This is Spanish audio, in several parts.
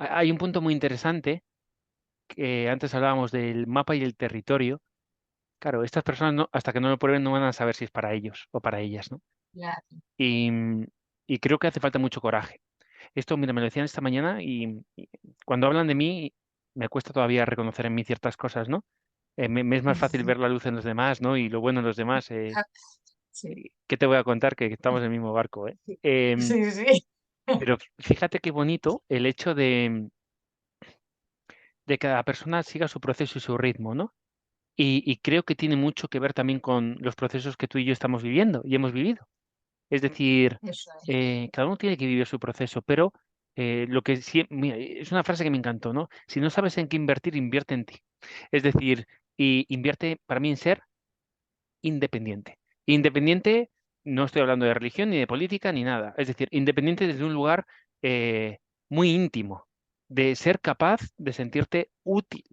hay un punto muy interesante, que antes hablábamos del mapa y el territorio. Claro, estas personas hasta que no lo prueben no van a saber si es para ellos o para ellas, ¿no? Claro. Y, y creo que hace falta mucho coraje. Esto, mira, me lo decían esta mañana y cuando hablan de mí me cuesta todavía reconocer en mí ciertas cosas, ¿no? Me es más fácil ver la luz en los demás, ¿no? Y lo bueno en los demás. Sí, ¿Qué te voy a contar? Que estamos en el mismo barco, ¿eh? sí, Em, sí, sí. pero fíjate qué bonito el hecho de que cada persona siga su proceso y su ritmo, ¿no? Y creo que tiene mucho que ver también con los procesos que tú y yo estamos viviendo y hemos vivido. Es decir, Eso es. cada uno tiene que vivir su proceso, pero lo que sí, mira, es una frase que me encantó, ¿no? Si no sabes en qué invertir, invierte en ti. Es decir, y invierte para mí en ser independiente. Independiente, no estoy hablando de religión ni de política ni nada. Es decir, independiente desde un lugar eh, muy íntimo, de ser capaz de sentirte útil,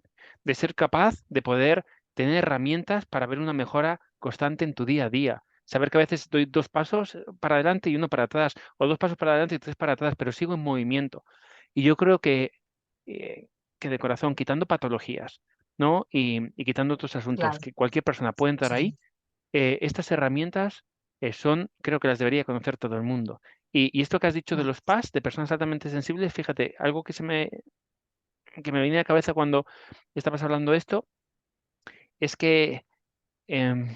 de ser capaz de poder tener herramientas para ver una mejora constante en tu día a día. Saber que a veces doy 2 pasos para adelante y uno para atrás, o 2 pasos para adelante y 3 para atrás, pero sigo en movimiento. Y yo creo eh, que de corazón, quitando patologías, ¿no? Y quitando otros asuntos, Claro, que cualquier persona puede entrar ahí, sí. estas herramientas creo que las debería conocer todo el mundo. Y esto que has dicho de los PAS, de personas altamente sensibles, fíjate, algo que me viene a la cabeza cuando estabas hablando de esto, es que em,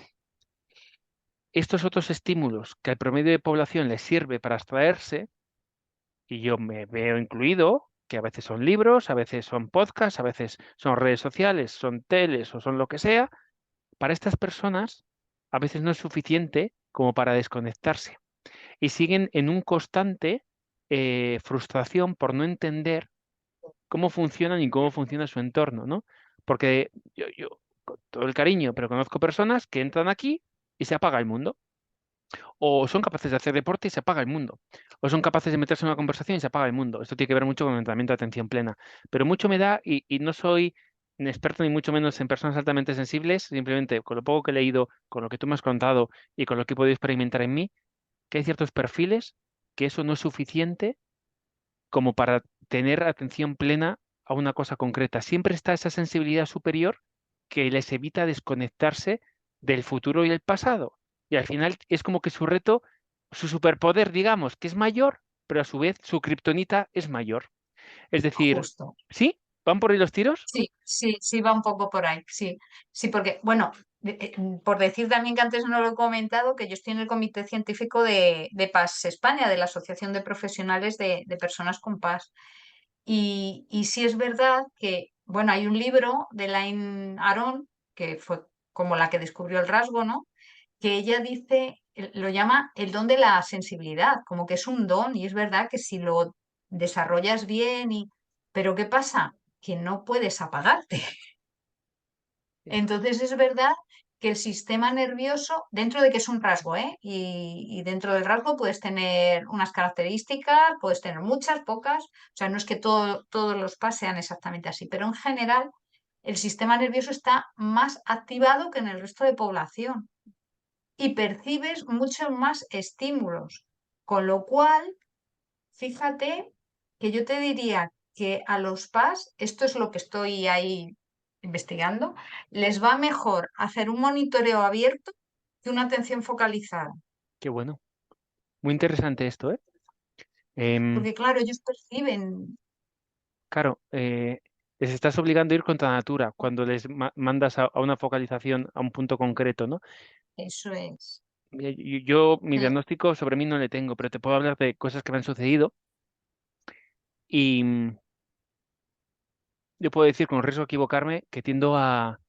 estos otros estímulos que al promedio de población les sirve para abstraerse, y yo me veo incluido, que a veces son libros, a veces son podcasts, a veces son redes sociales, son teles o son lo que sea, para estas personas a veces no es suficiente como para desconectarse. Y siguen en un constante frustración por no entender cómo funcionan y cómo funciona su entorno, ¿no? Porque yo, con todo el cariño, pero conozco personas que entran aquí y se apaga el mundo. O son capaces de hacer deporte y se apaga el mundo. O son capaces de meterse en una conversación y se apaga el mundo. Esto tiene que ver mucho con el entrenamiento de atención plena. Pero mucho me da, y no soy un experto ni mucho menos en personas altamente sensibles, simplemente con lo poco que he leído, con lo que tú me has contado y con lo que he podido experimentar en mí, que hay ciertos perfiles que eso no es suficiente como para tener atención plena a una cosa concreta. Siempre está esa sensibilidad superior que les evita desconectarse del futuro y el pasado. Y al final es como que su reto, su superpoder, digamos, que es mayor, pero a su vez su kriptonita es mayor. Es decir, Justo. ¿sí? ¿Van por ahí los tiros? Sí, sí, sí, va un poco por ahí, sí. Sí, porque, bueno, por decir también que antes no lo he comentado, que yo estoy en el Comité Científico de PAS España, de la Asociación de Profesionales de Personas con PAS. Y sí es verdad que, bueno, hay un libro de Elaine Aron, que fue como la que descubrió el rasgo, ¿no? Que ella dice, lo llama el don de la sensibilidad, como que es un don, y es verdad que si lo desarrollas bien, pero ¿qué pasa? Que no puedes apagarte. Sí. Entonces es verdad que el sistema nervioso, dentro de que es un rasgo, ¿eh? Y dentro del rasgo puedes tener unas características, puedes tener muchas, pocas, o sea, no es que todos los PAS sean exactamente así, pero en general el sistema nervioso está más activado que en el resto de población y percibes muchos más estímulos, con lo cual, fíjate que yo te diría que a los PAS, esto es lo que estoy ahí investigando, les va mejor hacer un monitoreo abierto que una atención focalizada. Qué bueno. Muy interesante esto, ¿eh? Em, Porque claro, ellos perciben, claro, les estás obligando a ir contra natura cuando les mandas a una focalización a un punto concreto, ¿no? eso es. Mira, yo mi Mm. diagnóstico sobre mí no le tengo, pero te puedo hablar de cosas que me han sucedido y yo puedo decir con riesgo de equivocarme que tiendo a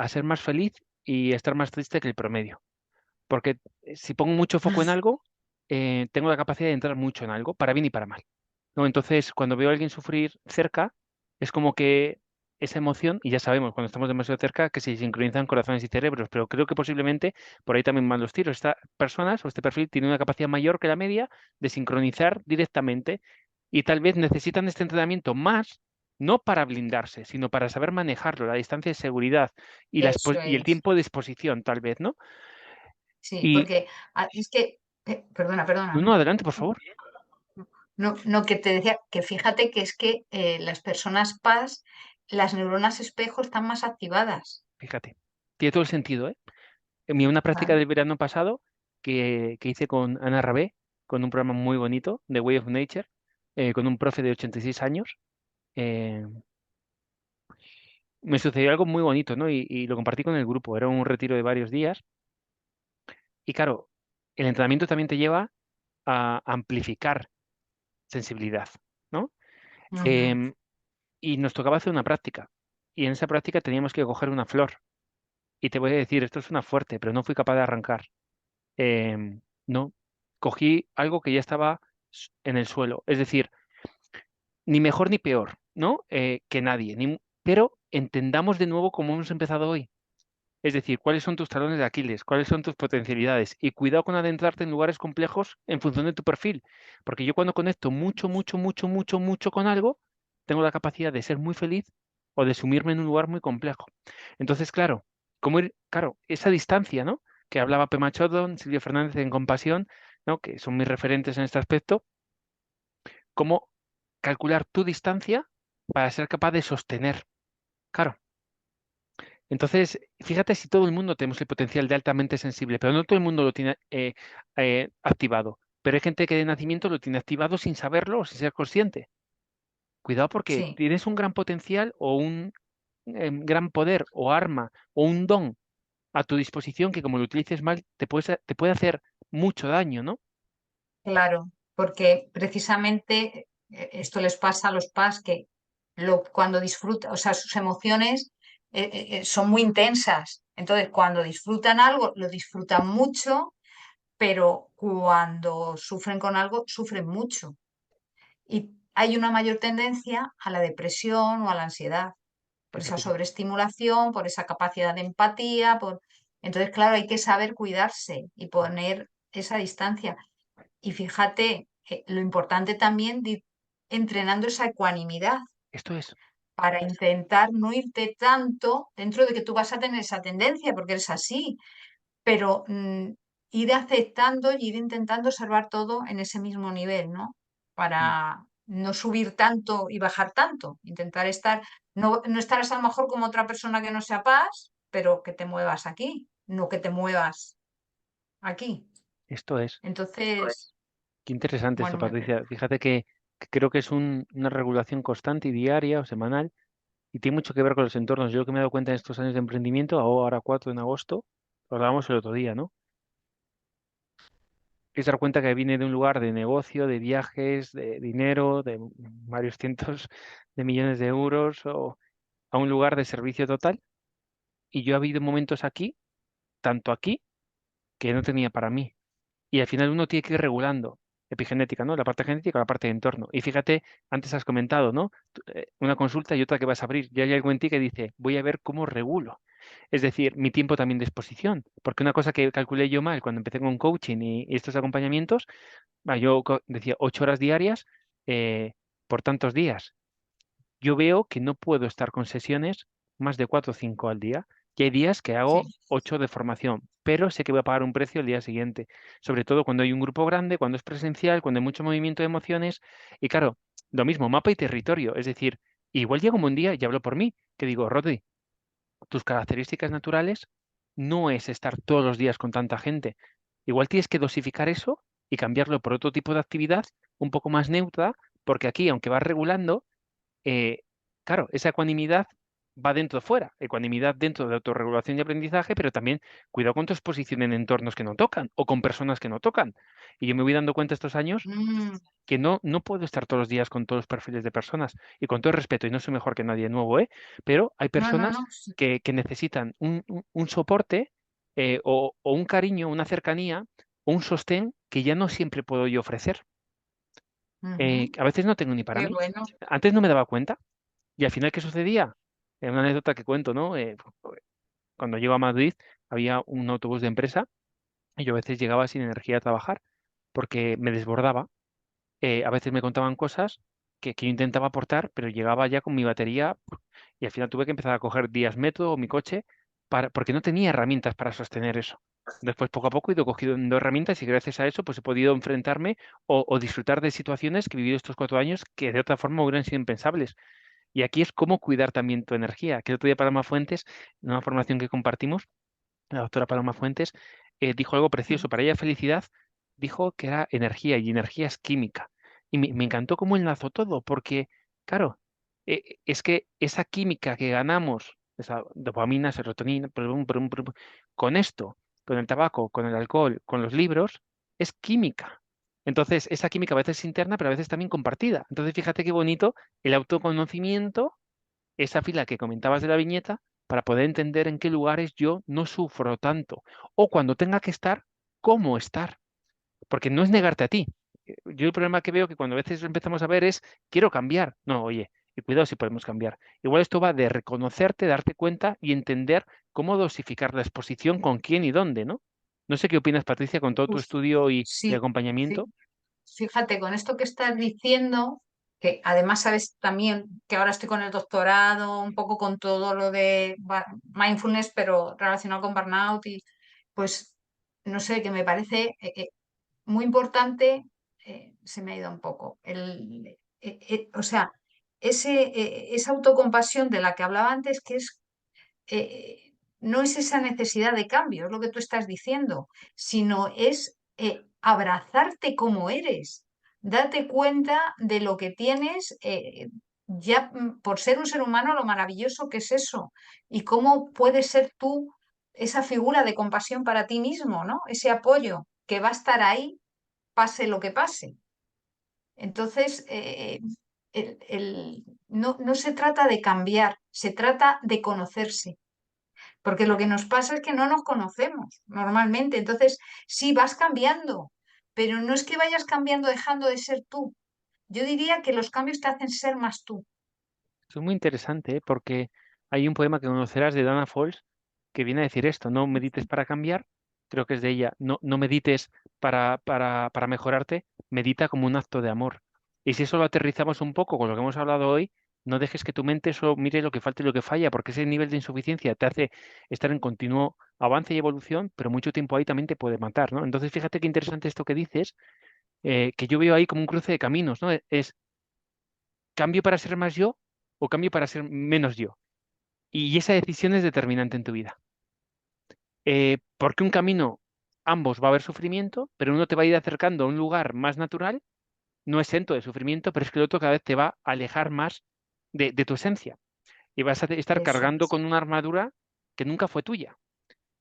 ser más feliz y a estar más triste que el promedio. Porque si pongo mucho foco en algo, tengo la capacidad de entrar mucho en algo, para bien y para mal. ¿No? Entonces, cuando veo a alguien sufrir cerca, es como que esa emoción, y ya sabemos cuando estamos demasiado cerca que se sincronizan corazones y cerebros, pero creo que posiblemente por ahí también van los tiros. Estas personas o este perfil tiene una capacidad mayor que la media de sincronizar directamente y tal vez necesitan este entrenamiento más, no para blindarse, sino para saber manejarlo, la distancia de seguridad y, Eso y el es. tiempo de exposición, tal vez, ¿no? Sí, Y porque es que, perdona, no, perdona. no, adelante, por favor. No, no, que te decía que fíjate que es que las personas PAS, las neuronas espejo están más activadas. Fíjate, tiene todo el sentido, ¿eh? Una práctica Claro. del verano pasado que hice con Ana Rabé, con un programa muy bonito, The Way of Nature, con un profe de 86 años, eh, me sucedió algo muy bonito, ¿no? Y lo compartí con el grupo. Era un retiro de varios días. Y claro, el entrenamiento también te lleva a amplificar sensibilidad, ¿no? Ujú. Em, y nos tocaba hacer una práctica. Y en esa práctica teníamos que coger una flor. Y te voy a decir, esto es una fuerte, pero no fui capaz de arrancar. No, cogí algo que ya estaba en el suelo. Es decir, ni mejor ni peor, ¿no? Que nadie. Pero entendamos de nuevo cómo hemos empezado hoy. Es decir, cuáles son tus talones de Aquiles, cuáles son tus potencialidades. Y cuidado con adentrarte en lugares complejos en función de tu perfil. Porque yo cuando conecto mucho, mucho, mucho, mucho, mucho con algo, tengo la capacidad de ser muy feliz o de sumirme en un lugar muy complejo. Entonces, claro, claro, esa distancia, ¿no? Que hablaba Pema Chodron, Silvio Fernández en Compasión, ¿no? Que son mis referentes en este aspecto, cómo calcular tu distancia para ser capaz de sostener. Claro. Entonces, fíjate si todo el mundo tenemos el potencial de altamente sensible, pero no todo el mundo lo tiene activado. Pero hay gente que de nacimiento lo tiene activado sin saberlo o sin ser consciente. Cuidado porque Sí, tienes un gran potencial o un gran poder o arma o un don a tu disposición que como lo utilices mal te puede hacer mucho daño, ¿no? claro, porque precisamente esto les pasa a los PAS que cuando disfrutan, o sea, sus emociones son muy intensas. Entonces, cuando disfrutan algo, lo disfrutan mucho, pero cuando sufren con algo, sufren mucho. Y hay una mayor tendencia a la depresión o a la ansiedad, por esa Fíjate, sobreestimulación, por esa capacidad de empatía, por... Entonces, claro, hay que saber cuidarse y poner esa distancia. Y fíjate, lo importante también de ir entrenando esa ecuanimidad esto es, para intentar no irte tanto dentro de que tú vas a tener esa tendencia, porque eres así, pero ir aceptando y ir intentando observar todo en ese mismo nivel, ¿no? mm, Para no subir tanto y bajar tanto, intentar estar, no, no estarás a lo mejor como otra persona que no sea paz, pero que te muevas aquí, no que te muevas aquí. esto es. Entonces, Qué interesante esto, bueno, Patricia. Fíjate que creo que es una regulación constante y diaria o semanal y tiene mucho que ver con los entornos. Yo lo que me he dado cuenta en estos años de emprendimiento, ahora 4 en agosto, lo hablábamos el otro día, ¿no? Es dar cuenta que viene de un lugar de negocio, de viajes, de dinero, de varios cientos de millones de euros o a un lugar de servicio total. Y yo ha habido momentos aquí, tanto aquí, que no tenía para mí. Y al final uno tiene que ir regulando epigenética, ¿no? La parte genética, la parte de entorno. Y fíjate, antes has comentado, ¿no? Una consulta y otra que vas a abrir. Ya hay algo en ti que dice, voy a ver cómo regulo. Es decir, mi tiempo también de exposición. Porque una cosa que calculé yo mal cuando empecé con coaching y estos acompañamientos, yo decía 8 horas diarias por tantos días. Yo veo que no puedo estar con sesiones más de 4 o 5 al día. Y hay días que sí. hago 8 de formación, pero sé que voy a pagar un precio el día siguiente. Sobre todo cuando hay un grupo grande, cuando es presencial, cuando hay mucho movimiento de emociones. Y claro, lo mismo, mapa y territorio. Es decir, igual llega un buen día, y hablo por mí, que digo, Rodri, tus características naturales no es estar todos los días con tanta gente. Igual tienes que dosificar eso y cambiarlo por otro tipo de actividad un poco más neutra, porque aquí, aunque vas regulando, eh, claro, esa ecuanimidad va dentro o fuera, ecuanimidad dentro de autorregulación y aprendizaje, pero también cuidado con tu exposición en entornos que no tocan o con personas que no tocan. Y yo me voy dando cuenta estos años Mm, que no puedo estar todos los días con todos los perfiles de personas y con todo el respeto, y no soy mejor que nadie nuevo, ¿eh? Pero hay no, no, personas no. Sí. que necesitan un soporte o un cariño, una cercanía o un sostén que ya no siempre puedo yo ofrecer. Ujú. A veces no tengo ni para Qué mí. bueno. Antes no me daba cuenta. Y al final, ¿qué sucedía? Una anécdota que cuento, ¿no? Cuando llego a Madrid, había un autobús de empresa y yo a veces llegaba sin energía a trabajar porque me desbordaba. A veces me contaban cosas que yo intentaba aportar, pero llegaba ya con mi batería y al final tuve que empezar a coger días metro o mi coche porque no tenía herramientas para sostener eso. Después, poco a poco, he ido cogiendo herramientas y gracias a eso, pues he podido enfrentarme o disfrutar de situaciones que he vivido estos 4 años que de otra forma hubieran sido impensables. Y aquí es cómo cuidar también tu energía. Que el otro día Paloma Fuentes, en una formación que compartimos, la doctora Paloma Fuentes, dijo algo precioso. Para ella felicidad dijo que era energía y energía es química. Y me encantó cómo enlazó todo, porque, claro, es que esa química que ganamos, esa dopamina, serotonina, con esto, con el tabaco, con el alcohol, con los libros, es química. Entonces, esa química a veces es interna, pero a veces también compartida. Entonces, fíjate qué bonito el autoconocimiento, esa fila que comentabas de la viñeta, para poder entender en qué lugares yo no sufro tanto. O cuando tenga que estar, cómo estar. Porque no es negarte a ti. Yo el problema que veo que cuando a veces lo empezamos a ver es, quiero cambiar. No, oye, y cuidado si podemos cambiar. Igual esto va de reconocerte, darte cuenta y entender cómo dosificar la exposición, con quién y dónde, ¿no? No sé qué opinas, Patricia, con todo tu Uf, estudio y sí, acompañamiento. fí- fíjate, con esto que estás diciendo, que además sabes también que ahora estoy con el doctorado, un poco con todo lo de mindfulness, pero relacionado con burnout y pues no sé, que me parece muy importante, se me ha ido un poco, o sea, esa autocompasión de la que hablaba antes, que es no es esa necesidad de cambio, es lo que tú estás diciendo, sino es abrazarte como eres, date cuenta de lo que tienes, ya por ser un ser humano, lo maravilloso que es eso, y cómo puedes ser tú esa figura de compasión para ti mismo, ¿no? Ese apoyo que va a estar ahí, pase lo que pase. Entonces, no se trata de cambiar, se trata de conocerse. Porque lo que nos pasa es que no nos conocemos normalmente. Entonces, sí, vas cambiando, pero no es que vayas cambiando dejando de ser tú. Yo diría que los cambios te hacen ser más tú. Eso es muy interesante, ¿eh? Porque hay un poema que conocerás de Dana Falls que viene a decir esto: no medites para cambiar, creo que es de ella, no medites para mejorarte, medita como un acto de amor. Y si eso lo aterrizamos un poco con lo que hemos hablado hoy, no dejes que tu mente solo mire lo que falta y lo que falla, porque ese nivel de insuficiencia te hace estar en continuo avance y evolución, pero mucho tiempo ahí también te puede matar, ¿no? Entonces, fíjate qué interesante esto que dices, que yo veo ahí como un cruce de caminos, ¿no? Es cambio para ser más yo o cambio para ser menos yo. Y esa decisión es determinante en tu vida. Porque un camino, ambos va a haber sufrimiento, pero uno te va a ir acercando a un lugar más natural, no exento de sufrimiento, pero es que el otro cada vez te va a alejar más de tu esencia. Y vas a estar Eso cargando es, con una armadura que nunca fue tuya.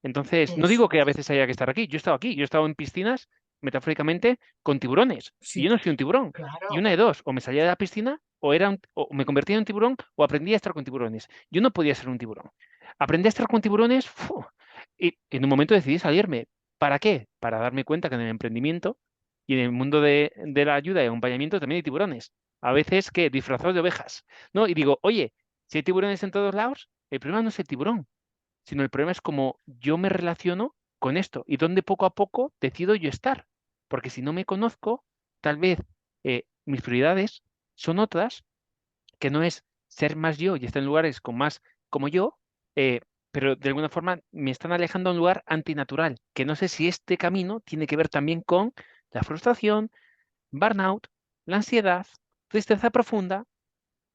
Entonces, no digo eso que a es. veces haya que estar aquí. Yo he estado aquí, yo he estado en piscinas, metafóricamente, con tiburones. Y Sí, yo no soy un tiburón. Y claro, una de dos, o me salía de la piscina, o me convertía en un tiburón, o aprendí a estar con tiburones. Yo no podía ser un tiburón. Aprendí a estar con tiburones, y en un momento decidí salirme. ¿Para qué? Para darme cuenta que en el emprendimiento y en el mundo de la ayuda y acompañamiento también hay tiburones. A veces que disfrazados de ovejas, ¿no? Y digo, oye, si hay tiburones en todos lados, el problema no es el tiburón, sino el problema es cómo yo me relaciono con esto y dónde poco a poco decido yo estar. Porque si no me conozco, tal vez mis prioridades son otras, que no es ser más yo y estar en lugares con más como yo, eh, pero de alguna forma me están alejando a un lugar antinatural, que no sé si este camino tiene que ver también con la frustración, burnout, la ansiedad, tristeza profunda,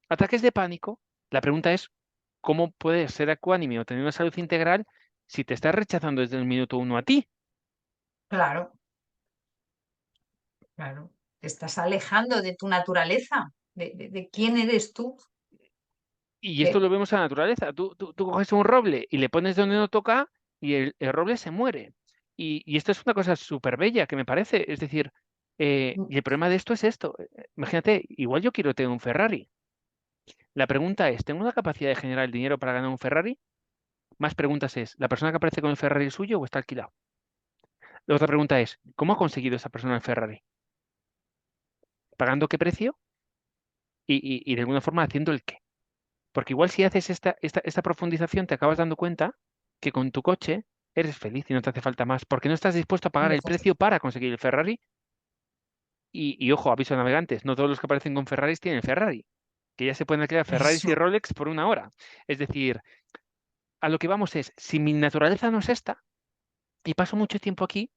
ataques de pánico. La pregunta es, ¿cómo puedes ser ecuánime o tener una salud integral si te estás rechazando desde el minuto uno a ti? claro, claro. Te estás alejando de tu naturaleza, de quién eres tú. Y esto De- lo vemos en la naturaleza. Tú coges un roble y le pones donde no toca y el roble se muere. Y esto es una cosa súper bella que me parece. Es decir, y el problema de esto es esto. Imagínate, igual yo quiero tener un Ferrari. La pregunta es, ¿tengo la capacidad de generar el dinero para ganar un Ferrari? Más preguntas es, ¿la persona que aparece con el Ferrari es suyo o está alquilado? La otra pregunta es, ¿cómo ha conseguido esa persona el Ferrari? ¿Pagando qué precio? Y de alguna forma haciendo el qué. Porque igual si haces esta profundización te acabas dando cuenta que con tu coche eres feliz y no te hace falta más, porque no estás dispuesto a pagar el precio para conseguir el Ferrari. Y ojo, aviso a navegantes, no todos los que aparecen con Ferraris tienen Ferrari, que ya se pueden alquilar Ferraris y Eso, Rolex por una hora. Es decir, a lo que vamos es, si mi naturaleza no es esta, Y paso mucho tiempo aquí.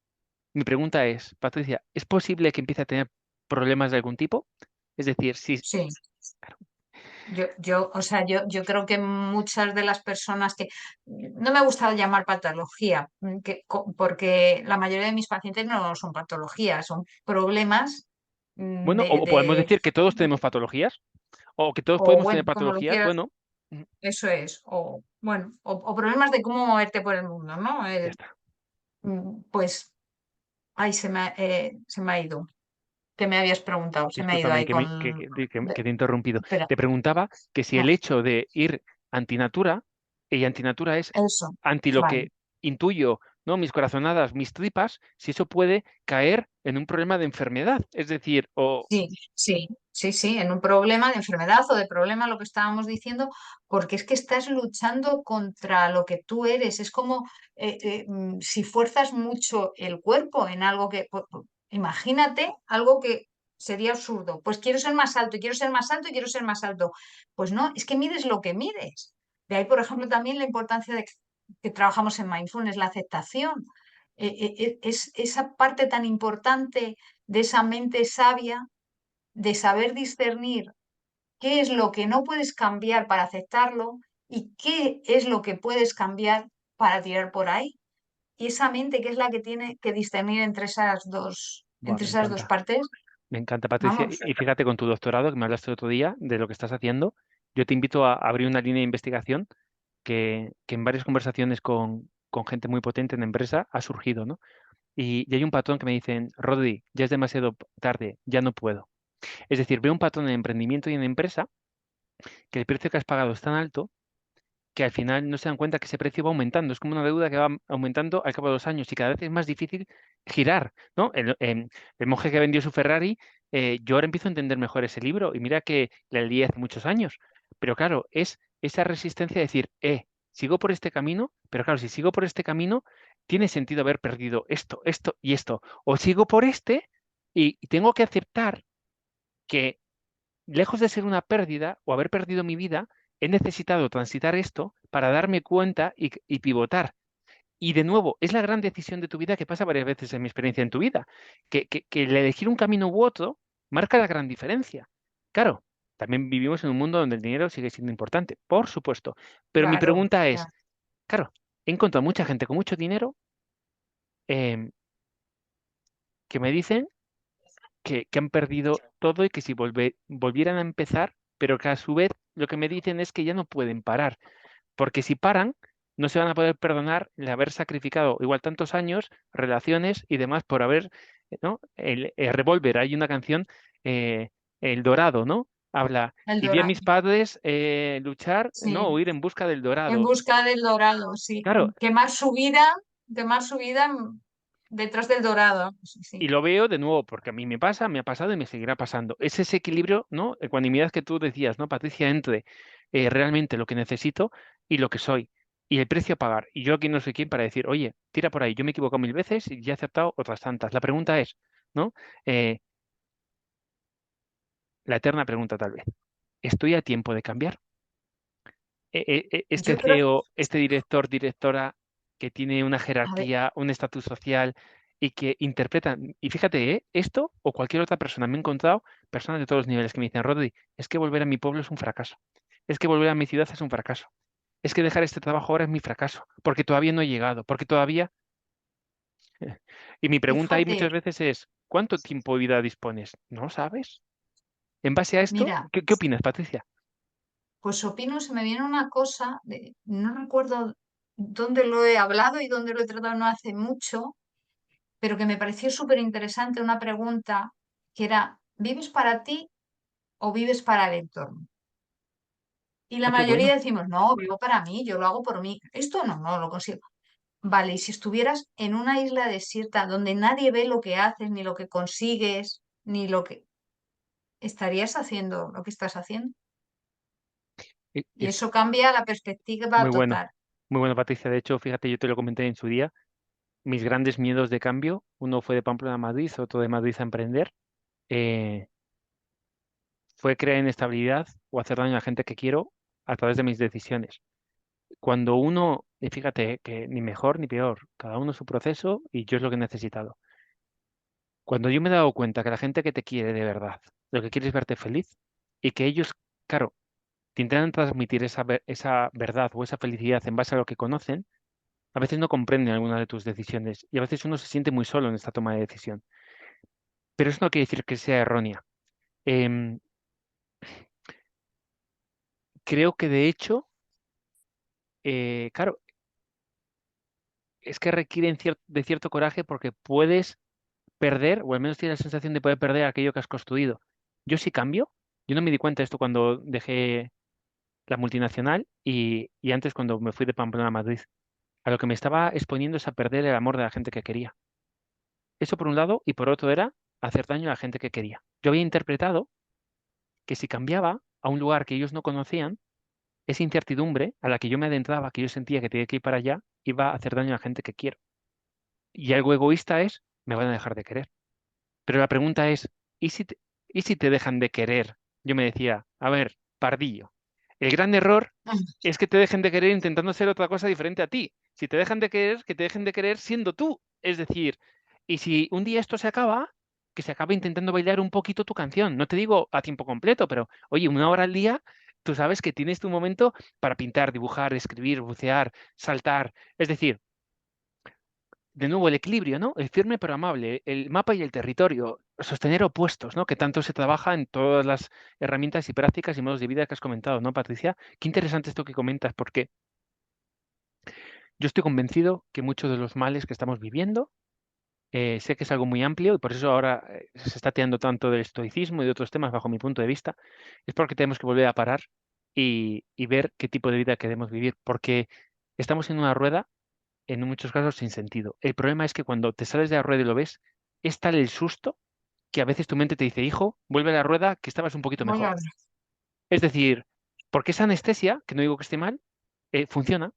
Mi pregunta es, Patricia, ¿es posible que empiece a tener problemas de algún tipo? Es decir, si, Sí. O sea, yo creo que muchas de las personas que no me gusta llamar patología, porque la mayoría de mis pacientes no son patologías, son problemas bueno, o podemos decir que todos tenemos patologías, o que todos o podemos bueno, tener como lo patologías, quieras, bueno, eso es, o bueno, o problemas de cómo moverte por el mundo, ¿no? ya está. Pues, ay, se me ha ido. ¿Qué me habías preguntado? Se me ha ido Discúlpame ahí que, de- que te he interrumpido. espera, Te preguntaba que si no, el hecho de ir antinatura, y antinatura es eso, anti lo vale. que intuyo, ¿no? Mis corazonadas, mis tripas, si eso puede caer en un problema de enfermedad. Es decir, o, Sí, sí, sí, sí, en un problema de enfermedad o de problema, lo que estábamos diciendo, porque es que estás luchando contra lo que tú eres. Es como si fuerzas mucho el cuerpo en algo imagínate algo que sería absurdo. Pues quiero ser más alto y quiero ser más alto y quiero ser más alto. Pues no, es que mides lo que mides. De ahí, por ejemplo, también la importancia de que trabajamos en mindfulness, la aceptación. Es esa parte tan importante de esa mente sabia de saber discernir qué es lo que no puedes cambiar para aceptarlo y qué es lo que puedes cambiar para tirar por ahí. Y esa mente que es la que tiene que discernir buah, entre esas dos partes, me encanta, Patricia. vamos, Y fíjate con tu doctorado, que me hablaste el otro día de lo que estás haciendo, yo te invito a abrir una línea de investigación que en varias conversaciones con gente muy potente en la empresa ha surgido, ¿no? Y hay un patrón que me dicen, Rodri, ya es demasiado tarde, ya no puedo. Es decir, veo un patrón en emprendimiento y en empresa que el precio que has pagado es tan alto que al final no se dan cuenta que ese precio va aumentando. Es como una deuda que va aumentando al cabo de los años y cada vez es más difícil girar, ¿no? El monje que vendió su Ferrari, yo ahora empiezo a entender mejor ese libro y mira que la leí hace muchos años. Pero claro, es esa resistencia de decir, sigo por este camino, pero claro, si sigo por este camino, tiene sentido haber perdido esto, esto y esto. O sigo por este y tengo que aceptar que lejos de ser una pérdida o haber perdido mi vida, he necesitado transitar esto para darme cuenta y pivotar. Y de nuevo, es la gran decisión de tu vida que pasa varias veces en mi experiencia en tu vida, que el elegir un camino u otro marca la gran diferencia. Claro, también vivimos en un mundo donde el dinero sigue siendo importante, por supuesto. Pero mi claro, pregunta es, claro, claro, he encontrado mucha gente con mucho dinero em, que me dicen que han perdido todo y que si volvieran a empezar, pero que a su vez lo que me dicen es que ya no pueden parar, porque si paran, no se van a poder perdonar el haber sacrificado igual tantos años, relaciones y demás por haber, ¿no? El Revolver, hay una canción, eh, El Dorado, ¿no? Habla, el y vi a dorado, mis padres luchar, ¿no? sí, O ir en busca del en dorado. busca del dorado, sí, Claro, quemar su vida detrás del dorado, sí, y sí, lo veo de nuevo, porque a mí me pasa, me ha pasado y me seguirá pasando. Es ese equilibrio, ¿no? Ecuanimidad que tú decías, ¿no, Patricia? Entre realmente lo que necesito y lo que soy. Y el precio a pagar. Y yo aquí no soy quien para decir, oye, tira por ahí, yo me he equivocado 1000 veces y ya he aceptado otras tantas. La pregunta es, ¿no? Eh, la eterna pregunta tal vez. ¿Estoy a tiempo de cambiar? Este yo creo, CEO, este director, directora que tiene una a ver, jerarquía, un estatus social y que interpretan, y fíjate, esto o cualquier otra persona, me he encontrado personas de todos los niveles que me dicen, Rodri, es que volver a mi pueblo es un fracaso, es que volver a mi ciudad es un fracaso, es que dejar este trabajo ahora es mi fracaso, porque todavía no he llegado, porque todavía... Y mi pregunta ahí fíjate, muchas veces es, ¿cuánto tiempo de vida dispones? ¿No lo sabes? En base a esto, mira. ¿qué opinas, Patricia? Pues opino, se me viene una cosa, no recuerdo dónde lo he hablado y dónde lo he tratado no hace mucho, pero que me pareció súper interesante una pregunta que era, ¿vives para ti o vives para el entorno? Y la Ah, qué bueno. mayoría decimos, no, vivo para mí, yo lo hago por mí. Esto no, no lo consigo. Vale, y si estuvieras en una isla desierta donde nadie ve lo que haces, ni lo que consigues, ni lo que estarías haciendo, lo que estás haciendo. Y Es eso cambia la perspectiva muy bueno, total. muy bueno, Patricia. De hecho, fíjate, yo te lo comenté en su día. Mis grandes miedos de cambio, uno fue de Pamplona a Madrid, otro de Madrid a emprender, eh, fue crear inestabilidad o hacer daño a la gente que quiero a través de mis decisiones. Cuando uno Y fíjate que ni mejor ni peor, cada uno su proceso y yo es lo que he necesitado. Cuando yo me he dado cuenta que la gente que te quiere de verdad, lo que quiere es verte feliz y que ellos, claro, te intentan transmitir esa verdad o esa felicidad en base a lo que conocen, a veces no comprenden algunas de tus decisiones y a veces uno se siente muy solo en esta toma de decisión. Pero eso no quiere decir que sea errónea. Em, Creo que de hecho, claro, es que requieren de cierto coraje porque puedes perder, o al menos tienes la sensación de poder perder aquello que has construido. Yo sí cambio. Yo no me di cuenta de esto cuando dejé la multinacional y antes cuando me fui de Pamplona a Madrid. A lo que me estaba exponiendo es a perder el amor de la gente que quería. Eso por un lado, y por otro era hacer daño a la gente que quería. Yo había interpretado que si cambiaba a un lugar que ellos no conocían, esa incertidumbre a la que yo me adentraba, que yo sentía que tenía que ir para allá, iba a hacer daño a la gente que quiero. Y algo egoísta es, me van a dejar de querer. Pero la pregunta es, ¿y si te dejan de querer? Yo me decía, a ver, pardillo, el gran error es que te dejen de querer intentando ser otra cosa diferente a ti. Si te dejan de querer, que te dejen de querer siendo tú. Es decir, y si un día esto se acaba, que se acabe intentando bailar un poquito tu canción. No te digo a tiempo completo, pero oye, 1 hora al día, tú sabes que tienes tu momento para pintar, dibujar, escribir, bucear, saltar. Es decir, de nuevo el equilibrio, ¿no? El firme pero amable, el mapa y el territorio, sostener opuestos, ¿no? Que tanto se trabaja en todas las herramientas y prácticas y modos de vida que has comentado, ¿no, Patricia? Qué interesante esto que comentas, porque yo estoy convencido que muchos de los males que estamos viviendo, sé que es algo muy amplio y por eso ahora se está tirando tanto del estoicismo y de otros temas bajo mi punto de vista, es porque tenemos que volver a parar y ver qué tipo de vida queremos vivir, porque estamos en una rueda en muchos casos sin sentido. El problema es que cuando te sales de la rueda y lo ves, es tal el susto que a veces tu mente te dice, hijo, vuelve a la rueda que estabas un poquito Voy a mejor. Es decir, porque esa anestesia, que no digo que esté mal, funciona.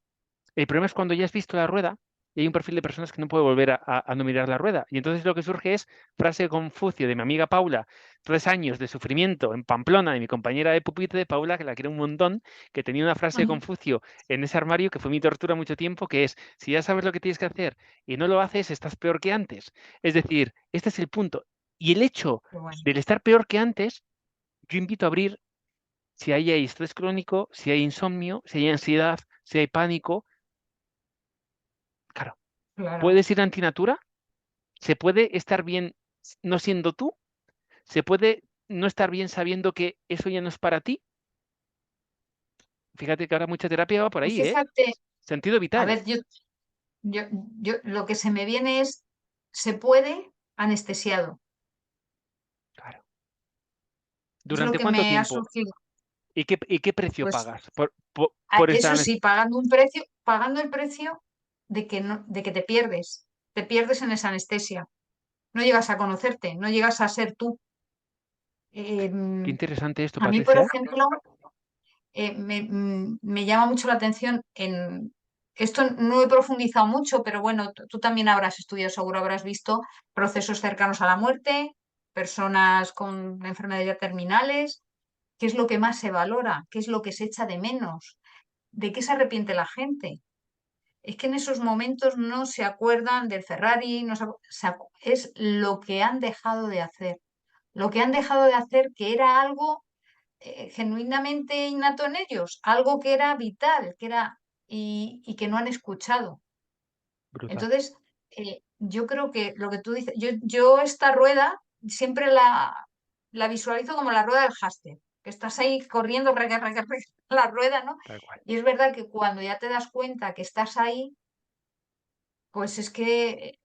El problema es cuando ya has visto la rueda y hay un perfil de personas que no puede volver a no mirar la rueda. Y entonces lo que surge es frase de Confucio de mi amiga Paula, 3 años de sufrimiento en Pamplona, de mi compañera de pupitre de Paula, que la quiero un montón, que tenía una frase de Confucio en ese armario que fue mi tortura mucho tiempo, que es, si ya sabes lo que tienes que hacer y no lo haces, estás peor que antes. Es decir, este es el punto. Y el hecho Pero bueno, del estar peor que antes, yo invito a abrir si hay estrés crónico, si hay insomnio, si hay ansiedad, si hay pánico. Claro, claro. puedes ir antinatura. ¿Se puede estar bien no siendo tú? ¿Se puede no estar bien sabiendo que eso ya no es para ti? Fíjate que ahora mucha terapia va por Tú ahí, ¿eh? fíjate, Sentido a vital. ver, yo, lo que se me viene es, se puede anestesiado. Claro. Es lo ¿Durante que cuánto me ha tiempo? surgido. ¿Y qué precio Pues pagas por esa eso sí, pagando un precio, pagando el precio de que no, de que te pierdes en esa anestesia. No llegas a conocerte, no llegas a ser tú. Qué Em, interesante esto, a mí, por Patricia. ejemplo, me llama mucho la atención en esto no he profundizado mucho, pero bueno, tú también habrás estudiado, seguro habrás visto procesos cercanos a la muerte, personas con enfermedades ya terminales. ¿Qué es lo que más se valora? ¿Qué es lo que se echa de menos? ¿De qué se arrepiente la gente? Es que en esos momentos no se acuerdan del Ferrari, no es lo que han dejado de hacer. Lo que han dejado de hacer que era algo genuinamente innato en ellos, algo que era vital, que era y que no han escuchado. Brutal. Entonces, yo creo que lo que tú dices, yo esta rueda siempre la visualizo como la rueda del hámster, que estás ahí corriendo, la rueda, ¿no? Tal cual. Y es verdad que cuando ya te das cuenta que estás ahí, pues es que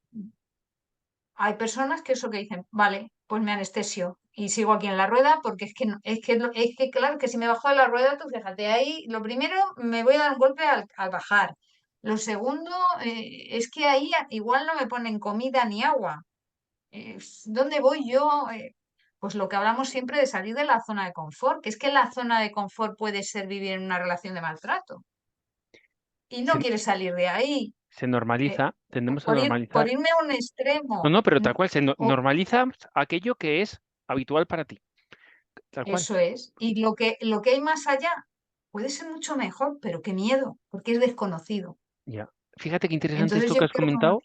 hay personas que eso que dicen, vale, pues me anestesio y sigo aquí en la rueda porque es que, es que claro, que si me bajo de la rueda, tú fíjate ahí, lo primero me voy a dar un golpe al bajar. Lo segundo, es que ahí igual no me ponen comida ni agua. ¿Dónde voy yo? Pues lo que hablamos siempre de salir de la zona de confort, que es que la zona de confort puede ser vivir en una relación de maltrato y no Se, quieres salir de ahí. se eh, normaliza, tendemos a por normalizar. irme a un No, extremo. no, pero tal cual, O normaliza aquello que es habitual para ti. Tal cual. Eso es. Y lo que hay más allá puede ser mucho mejor, pero qué miedo, porque es desconocido. Ya. Fíjate qué interesante Entonces esto yo que has creo como, comentado,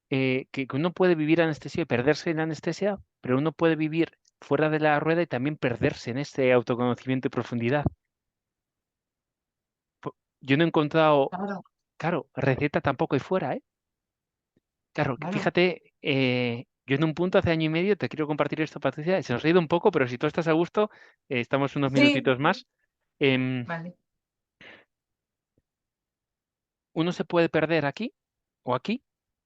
que uno puede vivir anestesia y perderse en la anestesia, pero uno puede vivir fuera de la rueda y también perderse en este autoconocimiento y profundidad. Yo no he encontrado, claro, claro, receta tampoco hay fuera, ¿eh? Claro, que claro, fíjate, yo en un punto hace año y medio, te quiero compartir esto, Patricia, se nos ha ido un poco, pero si tú estás a gusto, estamos unos sí, minutitos más. em, vale, Uno se puede perder aquí o aquí,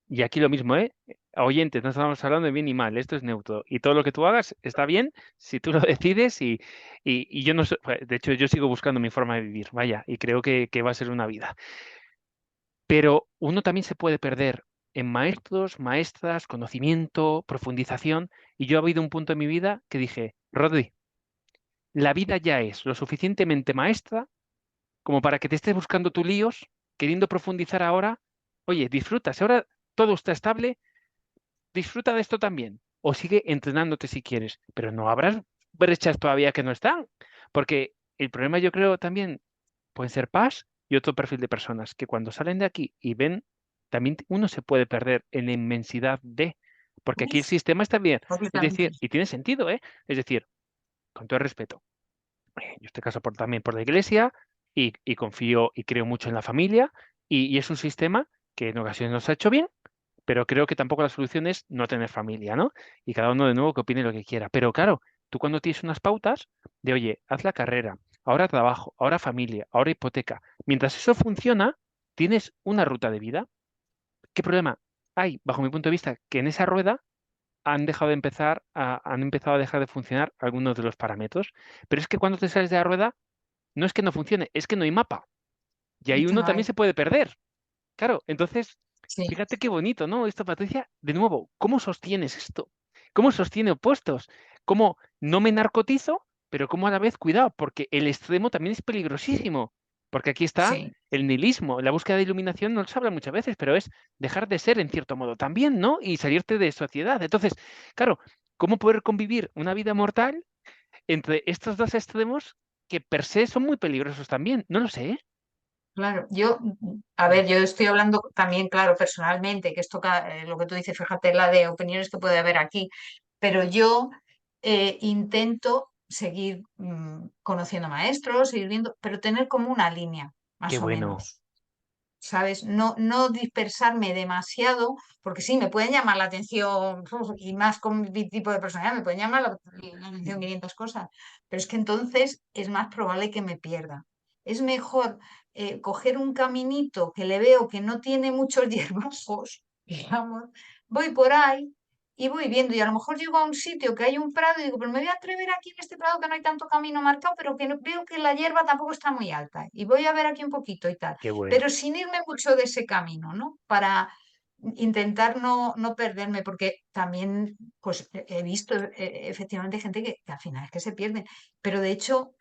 y aquí lo mismo, ¿eh? A oyentes, no estamos hablando de bien y mal, esto es neutro. Y todo lo que tú hagas está bien si tú lo decides y yo no sé, de hecho yo sigo buscando mi forma de vivir, vaya, y creo que va a ser una vida. Pero uno también se puede perder en maestros, maestras, conocimiento, profundización, y yo ha habido un punto en mi vida que dije, Rodri, la vida ya es lo suficientemente maestra como para que te estés buscando tus líos, queriendo profundizar ahora. Oye, disfruta, si ahora todo está estable, disfruta de esto también. O sigue entrenándote si quieres, pero no habrás brechas todavía que no están. Porque el problema yo creo también pueden ser paz y otro perfil de personas que cuando salen de aquí y ven, también uno se puede perder en la inmensidad de, porque aquí el uf, sistema está bien. Es completamente, decir, y tiene sentido, ¿eh? Es decir, con todo el respeto. Yo estoy casado también por la iglesia y confío y creo mucho en la familia y es un sistema que en ocasiones nos ha hecho bien, pero creo que tampoco la solución es no tener familia, ¿no? Y cada uno de nuevo que opine lo que quiera. Pero claro, tú cuando tienes unas pautas de, oye, haz la carrera, ahora trabajo, ahora familia, ahora hipoteca, mientras eso funciona, tienes una ruta de vida. ¿Qué problema hay, bajo mi punto de vista, que en esa rueda han empezado a dejar de funcionar algunos de los parámetros? Pero es que cuando te sales de la rueda, no es que no funcione, es que no hay mapa. Y es ahí que uno no también hay, se puede perder. Claro, entonces, sí, fíjate qué bonito, ¿no? Esto, Patricia, de nuevo, ¿cómo sostienes esto? ¿Cómo sostiene opuestos? ¿Cómo no me narcotizo, pero cómo a la vez cuidado? Porque el extremo también es peligrosísimo. Porque aquí está sí, el nihilismo. La búsqueda de iluminación no se habla muchas veces, pero es dejar de ser en cierto modo también, ¿no? Y salirte de sociedad. Entonces, claro, ¿cómo poder convivir una vida mortal entre estos dos extremos que per se son muy peligrosos también? No lo sé, ¿eh? claro. Yo, a ver, yo estoy hablando también, claro, personalmente, que esto, lo que tú dices, fíjate la de opiniones que puede haber aquí, pero yo intento seguir conociendo maestros, seguir viendo, pero tener como una línea, Qué más o bueno, menos. ¿Sabes? No, no dispersarme demasiado, porque sí, me pueden llamar la atención, y más con mi tipo de personalidad, me pueden llamar la atención 500 cosas, pero es que entonces es más probable que me pierda. Es mejor coger un caminito que le veo que no tiene muchos hierbajos, digamos, voy por ahí y voy viendo, y a lo mejor llego a un sitio que hay un prado y digo, pero me voy a atrever aquí en este prado que no hay tanto camino marcado, pero que veo que la hierba tampoco está muy alta, y voy a ver aquí un poquito y tal, qué bueno. pero sin irme mucho de ese camino, ¿no? Para intentar no perderme, porque también pues he visto efectivamente gente que al final es que se pierde, pero de hecho,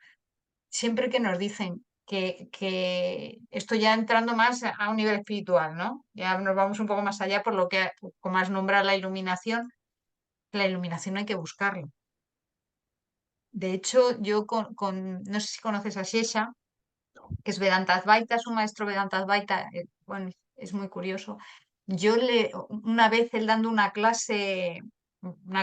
siempre que nos dicen que esto ya entrando más a un nivel espiritual, ¿no? Ya nos vamos un poco más allá por lo que, como has nombrado la iluminación hay que buscarla. De hecho, yo no sé si conoces a Shesha, que es Vedanta Advaita, es un maestro Vedanta Advaita, bueno, es muy curioso. Una vez él dando una clase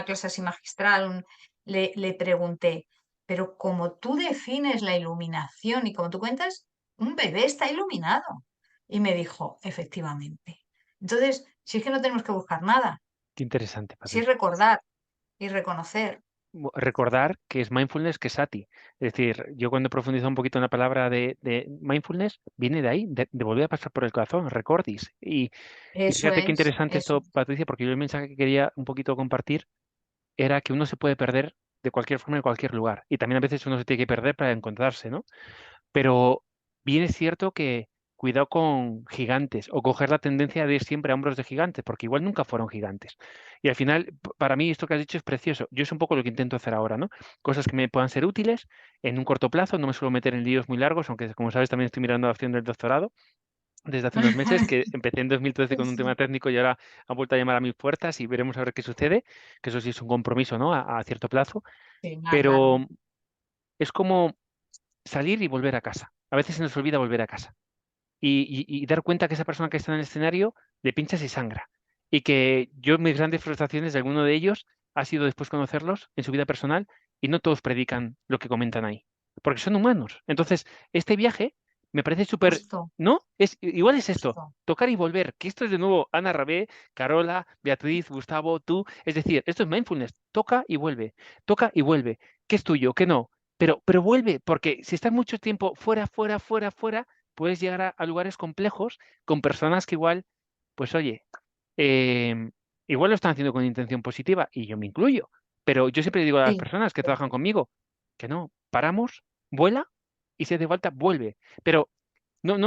así magistral, le pregunté, pero como tú defines la iluminación y como tú cuentas, un bebé está iluminado. Y me dijo, efectivamente. Entonces, si es que no tenemos que buscar nada, Qué interesante, si es Patricia. recordar y reconocer. Recordar que es mindfulness, que es sati. Es decir, yo cuando he profundizado un poquito en la palabra de mindfulness, viene de ahí, de volver a pasar por el corazón, recordis. Y Eso fíjate qué es, interesante eso. esto, Patricia, porque yo el mensaje que quería un poquito compartir era que uno se puede perder de cualquier forma en cualquier lugar. Y también a veces uno se tiene que perder para encontrarse, ¿no? Pero bien es cierto que cuidado con gigantes o coger la tendencia de ir siempre a hombros de gigantes, porque igual nunca fueron gigantes. Y al final, para mí esto que has dicho es precioso. Yo es un poco lo que intento hacer ahora, ¿no? Cosas que me puedan ser útiles en un corto plazo, no me suelo meter en líos muy largos, aunque como sabes también estoy mirando la opción del doctorado desde hace unos meses, que empecé en 2013 con un tema técnico y ahora ha vuelto a llamar a mis puertas y veremos a ver qué sucede, que eso sí es un compromiso, ¿no? A cierto plazo, Sí, más largo. pero es como salir y volver a casa. A veces se nos olvida volver a casa. y dar cuenta que esa persona que está en el escenario le pinchas y sangra. Y que yo, mis grandes frustraciones de alguno de ellos ha sido después conocerlos en su vida personal y no todos predican lo que comentan ahí, porque son humanos. Entonces, este viaje me parece súper, justo, ¿no? Igual es esto, justo. tocar y volver, que esto es de nuevo Ana Rabé, Carola, Beatriz, Gustavo, tú, es decir, esto es mindfulness, toca y vuelve, qué es tuyo, qué no, pero vuelve, porque si estás mucho tiempo fuera, fuera, fuera, fuera, puedes llegar a lugares complejos con personas que igual, pues oye, em, igual lo están haciendo con intención positiva y yo me incluyo, pero yo siempre digo a las Sí, personas que trabajan conmigo que no, paramos, vuela y si hace falta, vuelve, pero no,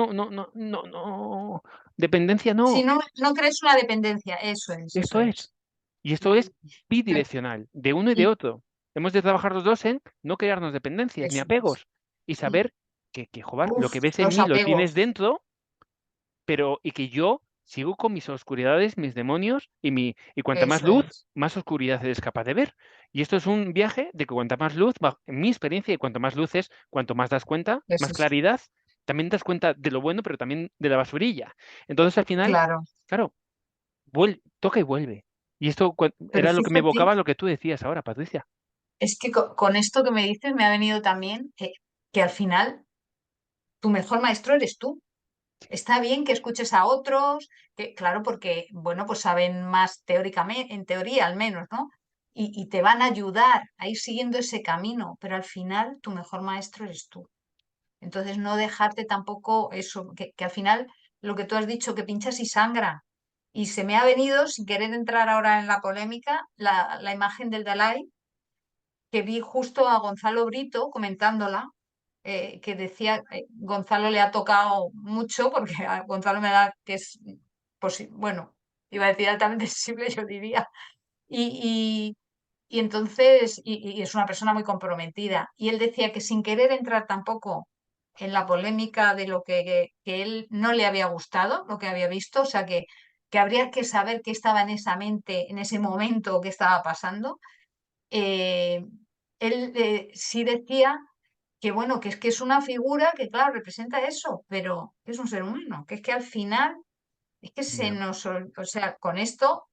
dependencia si no, no, no crees una dependencia, eso es, eso esto es. es. Y esto Mm, es bidireccional, de uno y de Y otro. Hemos de trabajar los dos en no crearnos dependencias ni eso es. apegos y Y, saber que joder, lo uf, que ves en los mí lo tienes apegos, dentro, pero y que yo sigo con mis oscuridades, mis demonios y cuanta más eso luz, es, más oscuridad eres capaz de ver. Y esto es un viaje de que cuanta más luz, en mi experiencia, y cuanto más luces, cuanto más das cuenta, eso más es, claridad, también das cuenta de lo bueno, pero también de la basurilla. Entonces, al final, claro. claro, toca y vuelve. Y esto Pero era lo que me fíjate, evocaba lo que tú decías ahora, Patricia. es que con esto que me dices me ha venido también que al final tu mejor maestro eres tú. Está bien que escuches a otros, que claro, porque, bueno, pues saben más teóricamente, en teoría al menos, ¿no? Y te van a ayudar a ir siguiendo ese camino, pero al final tu mejor maestro eres tú. Entonces no dejarte tampoco eso, que al final lo que tú has dicho, que pinchas y sangra. Y se me ha venido, sin querer entrar ahora en la polémica, la imagen del Dalai, que vi justo a Gonzalo Brito comentándola, que decía, Gonzalo le ha tocado mucho, porque a Gonzalo me da que es, bueno, iba a decir altamente sensible, yo diría, y, y entonces, y es una persona muy comprometida, y él decía que sin querer entrar tampoco en la polémica de lo que él no le había gustado, lo que había visto, o sea que habría que saber qué estaba en esa mente, en ese momento, qué estaba pasando. eh, Él sí decía que bueno, que es una figura que claro, representa eso, pero es un ser humano, que es que al final, es que se Ya, nos, o sea, con esto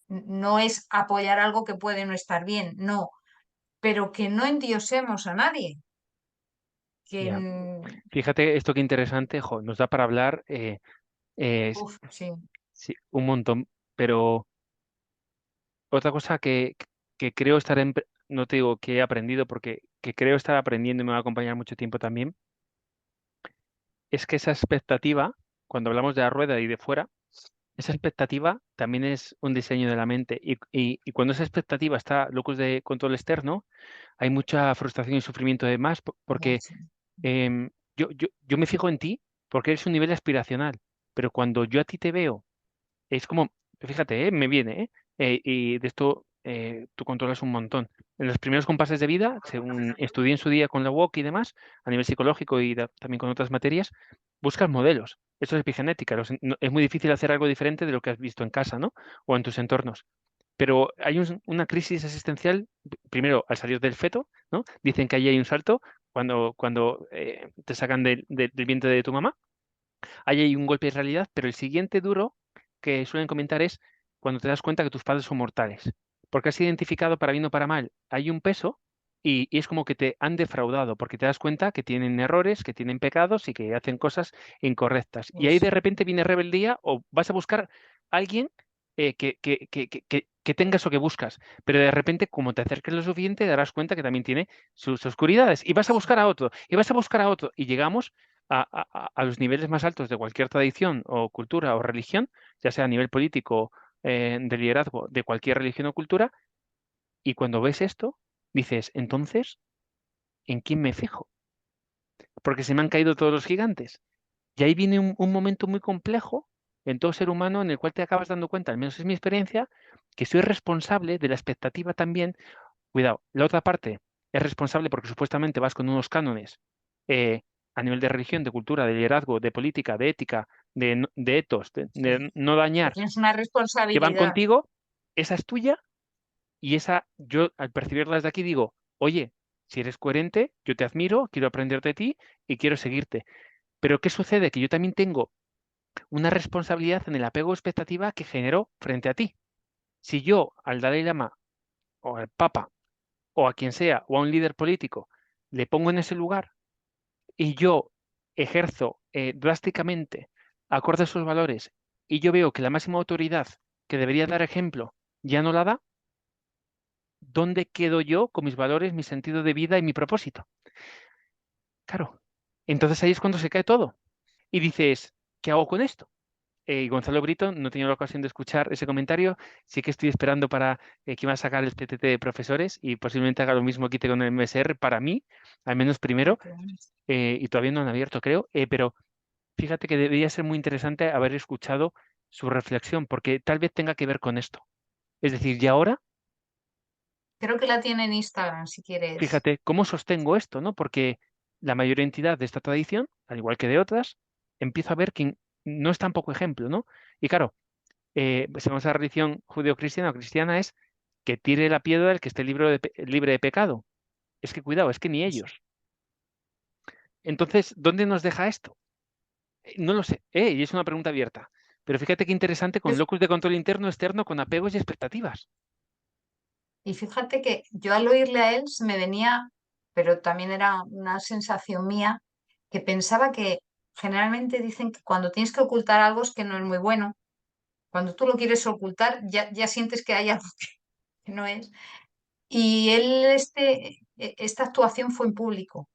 no es apoyar algo que puede no estar bien, no, pero que no endiosemos a nadie, que, ya. Fíjate esto qué interesante, jo, nos da para hablar sí, sí, un montón, pero otra cosa que creo estar, no te digo que he aprendido, porque que creo estar aprendiendo y me va a acompañar mucho tiempo también, es que esa expectativa, cuando hablamos de la rueda y de fuera, esa expectativa también es un diseño de la mente y cuando esa expectativa está locus de control externo, hay mucha frustración y sufrimiento de más porque sí, yo me fijo en ti porque eres un nivel aspiracional, pero cuando yo a ti te veo, es como, fíjate, me viene, y de esto tú controlas un montón. En los primeros compases de vida, según estudié en su día con la WOC y demás, a nivel psicológico y también con otras materias, buscas modelos. Esto es epigenética. Es muy difícil hacer algo diferente de lo que has visto en casa, ¿no? O en tus entornos. Pero hay una crisis existencial, primero al salir del feto, ¿no? Dicen que ahí hay un salto cuando te sacan del vientre de tu mamá. Ahí hay un golpe de realidad, pero el siguiente duro que suelen comentar es cuando te das cuenta que tus padres son mortales. Porque has identificado, para bien o para mal, hay un peso y es como que te han defraudado, porque te das cuenta que tienen errores, que tienen pecados y que hacen cosas incorrectas. Y ahí de eso, repente viene rebeldía o vas a buscar a alguien que tenga eso que buscas. Pero de repente, como te acerques lo suficiente, te darás cuenta que también tiene sus oscuridades. Y vas a buscar a otro, y vas a buscar a otro. Y llegamos a los niveles más altos de cualquier tradición o cultura o religión, ya sea a nivel político, de liderazgo de cualquier religión o cultura, y cuando ves esto, dices, entonces, ¿en quién me fijo? Porque se me han caído todos los gigantes. Y ahí viene un momento muy complejo en todo ser humano en el cual te acabas dando cuenta, al menos es mi experiencia, que soy responsable de la expectativa también. Cuidado, la otra parte es responsable porque supuestamente vas con unos cánones eh, a nivel de religión, de cultura, de liderazgo, de política, de ética, de etos, sí, de no que dañar, tienes una que van responsabilidad. contigo, esa es tuya y esa, yo al percibirlas de aquí digo, oye, si eres coherente, yo te admiro, quiero aprender de ti y quiero seguirte. Pero ¿qué sucede? Que yo también tengo una responsabilidad en el apego o expectativa que generó frente a ti. Si yo al Dalai Lama o al Papa o a quien sea o a un líder político le pongo en ese lugar y yo ejerzo drásticamente acorde a sus valores y yo veo que la máxima autoridad que debería dar ejemplo ya no la da, ¿dónde quedo yo con mis valores, mi sentido de vida y mi propósito? Claro. Entonces ahí es cuando se cae todo. Y dices, ¿qué hago con esto? Y Gonzalo Brito, no he tenido la ocasión de escuchar ese comentario. Sí que estoy esperando para que va a sacar el TTT de profesores y posiblemente haga lo mismo quite con el MSR para mí, al menos Ay, primero, qué bueno. y todavía no han abierto, creo. Pero fíjate que debería ser muy interesante haber escuchado su reflexión, porque tal vez tenga que ver con esto. Es decir, y ahora, Creo que la tiene en Instagram, si quieres. fíjate, ¿cómo sostengo esto, no? Porque la mayor entidad de esta tradición, al igual que de otras, empiezo a ver que no es tan poco ejemplo, ¿no? Y claro, según esa religión judeo-cristiana o cristiana, es que tire la piedra el que esté libre de pecado. Es que cuidado, es que ni ellos. Entonces, ¿dónde nos deja esto? No lo sé, y es una pregunta abierta. Pero fíjate qué interesante con Pues, locus de control interno externo con apegos y expectativas. y fíjate que yo al oírle a él se me venía, pero también era una sensación mía, que pensaba que generalmente dicen que cuando tienes que ocultar algo es que no es muy bueno. Cuando tú lo quieres ocultar, ya sientes que hay algo que no es. Y él, esta actuación fue en público.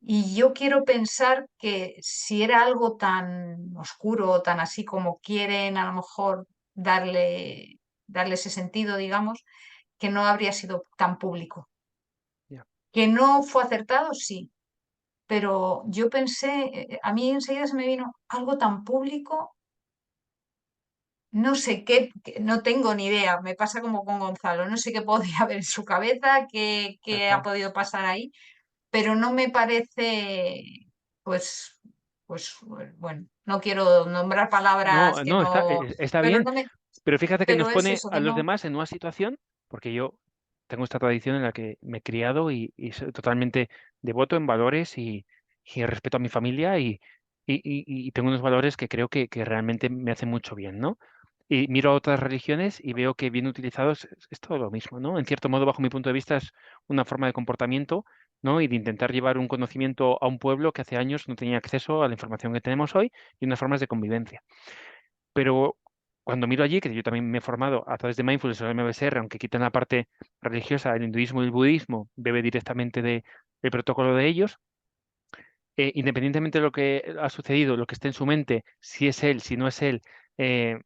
Y yo quiero pensar que si era algo tan oscuro, tan así como quieren a lo mejor darle ese sentido, digamos, que no habría sido tan público. Ya. Que no fue acertado, sí, pero yo pensé, a mí enseguida se me vino algo tan público, no sé qué, no tengo ni idea, me pasa como con Gonzalo, no sé qué podía haber en su cabeza, Tal qué ha cual. podido pasar ahí, pero no me parece, pues, bueno, no quiero nombrar palabras No, que no, está, no, está pero bien, no me, pero fíjate que pero nos es pone eso, a que los no, demás en una situación, porque yo tengo esta tradición en la que me he criado y soy totalmente devoto en valores y respeto a mi familia y tengo unos valores que creo que realmente me hacen mucho bien, ¿no? Y miro a otras religiones y veo que bien utilizados es todo lo mismo, ¿no? En cierto modo, bajo mi punto de vista, es una forma de comportamiento, ¿no? Y de intentar llevar un conocimiento a un pueblo que hace años no tenía acceso a la información que tenemos hoy y unas formas de convivencia. Pero cuando miro allí, que yo también me he formado a través de Mindfulness o MBSR, aunque quitan la parte religiosa, el hinduismo y el budismo, bebe directamente del protocolo de ellos, independientemente de lo que ha sucedido, lo que esté en su mente, si es él, si no es él, eh,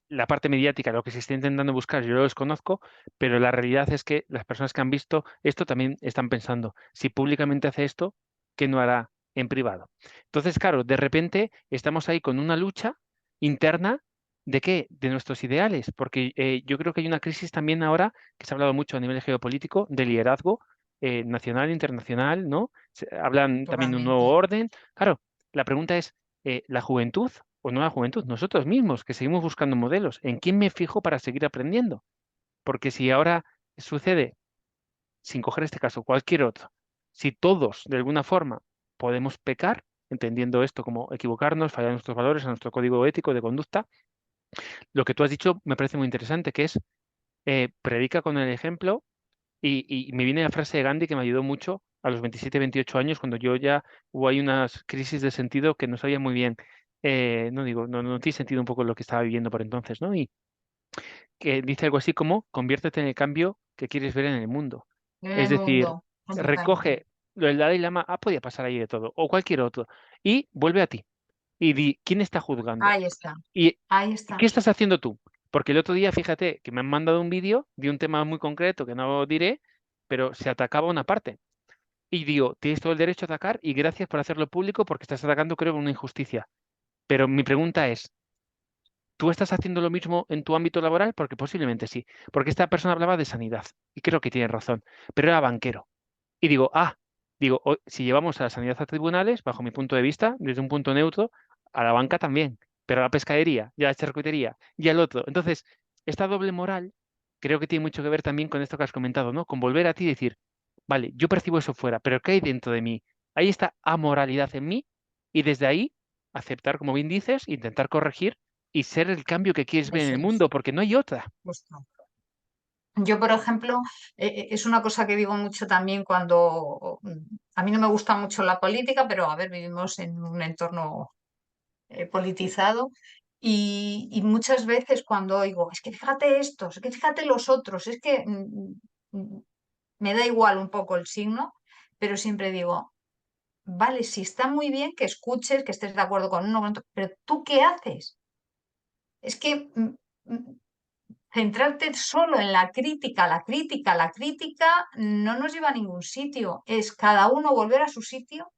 la parte mediática, lo que se está intentando buscar, yo lo desconozco, pero la realidad es que las personas que han visto esto también están pensando, si públicamente hace esto, ¿qué no hará en privado? Entonces, claro, de repente estamos ahí con una lucha interna. ¿De qué? De nuestros ideales, porque yo creo que hay una crisis también ahora, que se ha hablado mucho a nivel geopolítico, de liderazgo nacional, internacional, ¿no? Hablan también de un nuevo totalmente. orden. Claro, la pregunta es, ¿la juventud o no la juventud? Nosotros mismos, que seguimos buscando modelos. ¿En quién me fijo para seguir aprendiendo? Porque si ahora sucede, sin coger este caso, cualquier otro, si todos, de alguna forma, podemos pecar, entendiendo esto como equivocarnos, fallar nuestros valores, a nuestro código ético de conducta, lo que tú has dicho me parece muy interesante, que es predica con el ejemplo y me viene la frase de Gandhi que me ayudó mucho a los 27, 28 años, cuando yo ya hubo ahí unas crisis de sentido que no sabía muy bien. No digo, no tiene sentido un poco lo que estaba viviendo por entonces, ¿no? Y que dice algo así como, conviértete en el cambio que quieres ver en el mundo. En Es el decir, mundo, completamente. recoge lo del Dalai Lama, podía pasar ahí de todo, o cualquier otro, y vuelve a ti y di, ¿quién está juzgando? Ahí está, ¿Y ahí qué está. estás haciendo tú? Porque el otro día, fíjate, que me han mandado un vídeo de un tema muy concreto que no diré, pero se atacaba una parte. Y digo, tienes todo el derecho a atacar y gracias por hacerlo público porque estás atacando, creo, una injusticia. Pero mi pregunta es, ¿tú estás haciendo lo mismo en tu ámbito laboral? Porque posiblemente sí. Porque esta persona hablaba de sanidad y creo que tiene razón, pero era banquero. Y digo, si llevamos a la sanidad a tribunales, bajo mi punto de vista, desde un punto neutro, a la banca también, pero a la pescadería y a la charcutería y al otro. Entonces, esta doble moral creo que tiene mucho que ver también con esto que has comentado, ¿no? Con volver a ti y decir, vale, yo percibo eso fuera, pero ¿qué hay dentro de mí? ¿Hay esta amoralidad en mí? Y desde ahí, aceptar, como bien dices, intentar corregir y ser el cambio que quieres ver en Eso el es, mundo, porque no hay otra. justo. Yo, por ejemplo, es una cosa que digo mucho también cuando a mí no me gusta mucho la política, pero a ver, vivimos en un entorno politizado y muchas veces cuando oigo, es que fíjate estos, es que fíjate los otros, es que me da igual un poco el signo, pero siempre digo, vale, si está muy bien que escuches, que estés de acuerdo con uno, con otro, pero ¿tú qué haces? Es que mm, centrarte solo en la crítica, la crítica, la crítica, no nos lleva a ningún sitio. Es cada uno volver a su sitio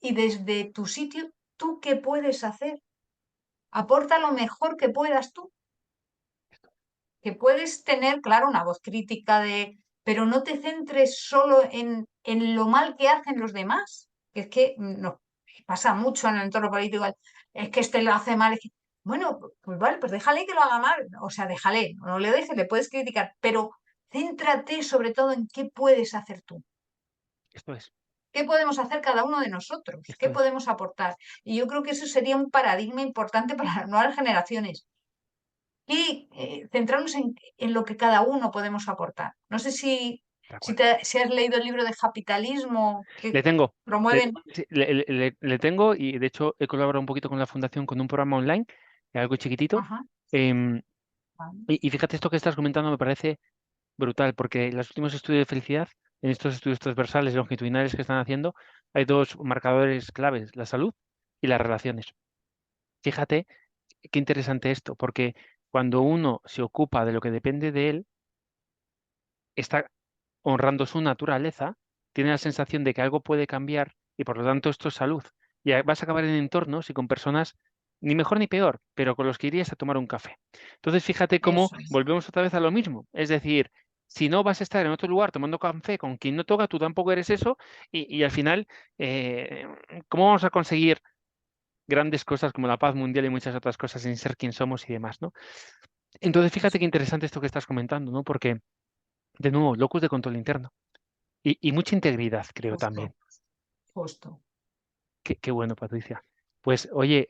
y desde tu sitio, ¿tú qué puedes hacer? Aporta lo mejor que puedas tú, que puedes tener, claro, una voz crítica de, pero no te centres solo en lo mal que hacen los demás. Que es que no, pasa mucho en el entorno político, es que este lo hace mal. Bueno, pues vale, pues déjale que lo haga mal, o sea, déjale, no le dejes, le puedes criticar, pero céntrate sobre todo en qué puedes hacer tú. Esto es, ¿Qué podemos hacer cada uno de nosotros? ¿Qué esto es. podemos aportar? Y yo creo que eso sería un paradigma importante para las nuevas generaciones y centrarnos en lo que cada uno podemos aportar. No sé Tal si, cual. si has leído el libro de Capitalismo que Le tengo, promueven. sí, le tengo y de hecho he colaborado un poquito con la fundación con un programa online, algo chiquitito. Ajá, em, vale, y fíjate, esto que estás comentando me parece brutal, porque en los últimos estudios de felicidad, en estos estudios transversales y longitudinales que están haciendo, hay dos marcadores claves, la salud y las relaciones. Fíjate qué interesante esto, porque cuando uno se ocupa de lo que depende de él, está honrando su naturaleza, tiene la sensación de que algo puede cambiar y por lo tanto esto es salud. Y vas a acabar en entornos y con personas ni mejor ni peor, pero con los que irías a tomar un café. Entonces, fíjate cómo eso es. volvemos otra vez a lo mismo. Es decir, si no vas a estar en otro lugar tomando café con quien no toca, tú tampoco eres eso y al final, eh, ¿cómo vamos a conseguir grandes cosas como la paz mundial y muchas otras cosas sin ser quien somos y demás, ¿no? Entonces, fíjate Eso, qué interesante esto que estás comentando, ¿no? Porque, de nuevo, locus de control interno. Y mucha integridad, creo también. justo, justo. Qué bueno, Patricia. Pues, oye,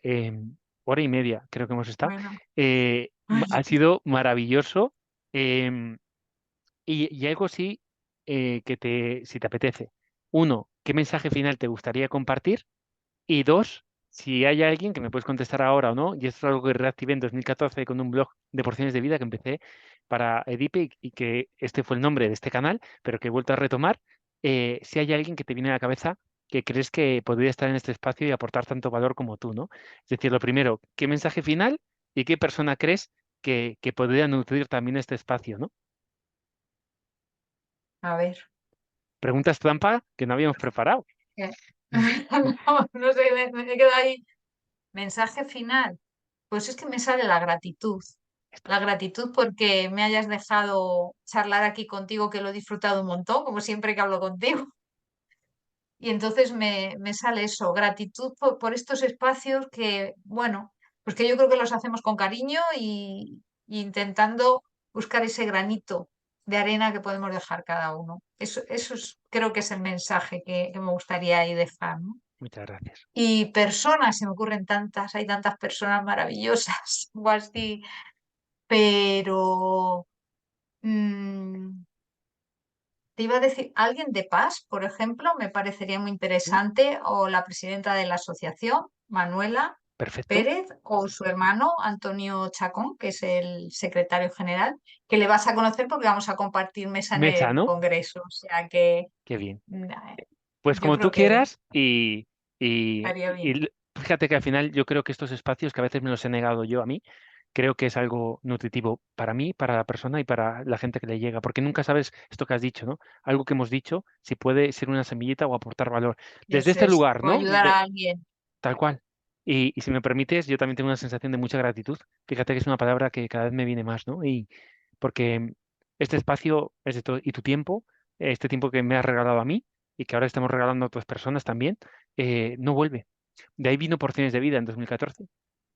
hora y media creo que hemos estado. Bueno, Ha sido maravilloso. em, y algo sí si te apetece. Uno, ¿qué mensaje final te gustaría compartir? Y dos, si hay alguien que me puedes contestar ahora o no, y esto es algo que reactivé en 2014 con un blog de porciones de vida que empecé para Edipe y que este fue el nombre de este canal, pero que he vuelto a retomar. Si hay alguien que te viene a la cabeza que crees que podría estar en este espacio y aportar tanto valor como tú, ¿no? Es decir, lo primero, ¿qué mensaje final y qué persona crees que podría nutrir también este espacio, ¿no? a ver. Preguntas trampa que no habíamos preparado. ¿Qué? Mm. No, no sé, me he quedado ahí. Mensaje final. Pues es que me sale la gratitud. Esto La gratitud porque me hayas dejado charlar aquí contigo, que lo he disfrutado un montón, como siempre que hablo contigo. Y entonces me sale eso, gratitud por estos espacios que, bueno, pues que yo creo que los hacemos con cariño y intentando buscar ese granito de arena que podemos dejar cada uno. Eso creo que es el mensaje que me gustaría ahí dejar, ¿no? Muchas gracias. Y personas, se me ocurren tantas, hay tantas personas maravillosas, o así, pero mm, te iba a decir, alguien de Paz, por ejemplo, me parecería muy Mm. interesante, o la presidenta de la asociación, Manuela Perfecto. Pérez, o su hermano, Antonio Chacón, que es el secretario general, que le vas a conocer porque vamos a compartir mesa en Mesa, el ¿no? Congreso. O sea que Qué bien. mm, Pues yo como tú creo que quieras estaría bien. fíjate que al final yo creo que estos espacios que a veces me los he negado yo a mí, creo que es algo nutritivo para mí, para la persona y para la gente que le llega, porque nunca sabes esto que has dicho, ¿no? Algo que hemos dicho, si puede ser una semillita o aportar valor. Desde Eso este es, lugar, o ¿no? ayudar a alguien. Tal cual. Y si me permites, yo también tengo una sensación de mucha gratitud. Fíjate que es una palabra que cada vez me viene más, ¿no? Y porque este espacio es de todo, y tu tiempo, este tiempo que me has regalado a mí y que ahora estamos regalando a otras personas también, no vuelve. De ahí vino Porciones de Vida en 2014,